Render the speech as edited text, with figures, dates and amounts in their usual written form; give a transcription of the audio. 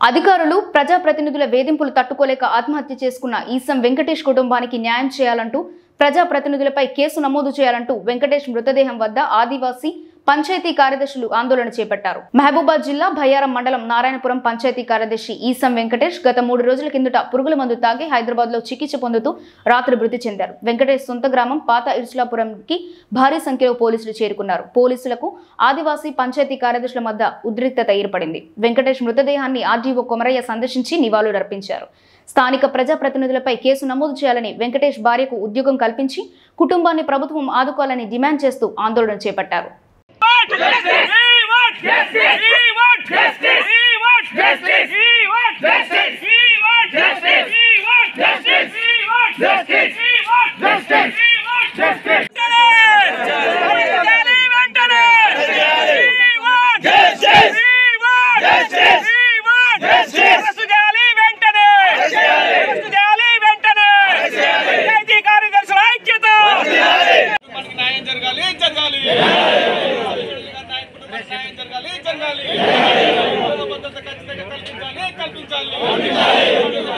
అధికారులు ప్రజాప్రతినిధుల వేధింపులు తట్టుకోలేక ఆత్మహత్య చేసుకున్న ఈసం వెంకటేష్ కుటుంబానికి న్యాయం చేయాలంటూ ప్రజాప్రతినిధులపై కేసు నమోదు చేయాలంటూ వెంకటేష్ మృతదేహం వద్ద ఆదివాసీ పంచాయతీ కార్యదర్శులు ఆందోళన చేపట్టారు. మహబూబాద్ జిల్లా భయ్యారం మండలం నారాయణపురం పంచాయతీ కార్యదర్శి ఈసం వెంకటేష్ గత 3 రోజుల కిందట పురుగుల మందు తాగి హైదరాబాద్ లో చికిత్స పొందుతూ రాత్రి మృతి చెందారు. వెంకటేష్ సొంత గ్రామం పాత ఇర్చులాపురంకి భారీ సంఖ్యలో పోలీసులు చేరుకున్నారు. పోలీసులకు ఆదివాసీ పంచాయతీ కార్యదర్శుల మధ్య ఉద్రిక్తత ఏర్పడింది. వెంకటేష్ మృతదేహాన్ని ఆర్డీఓ కొమరయ్య సందర్శించి నివాళులర్పించారు. స్థానిక ప్రజాప్రతినిధులపై కేసు నమోదు చేయాలని, వెంకటేష్ భార్యకు ఉద్యోగం కల్పించి కుటుంబాన్ని ప్రభుత్వం ఆదుకోవాలని డిమాండ్ చేస్తూ ఆందోళన చేపట్టారు. జరగాలి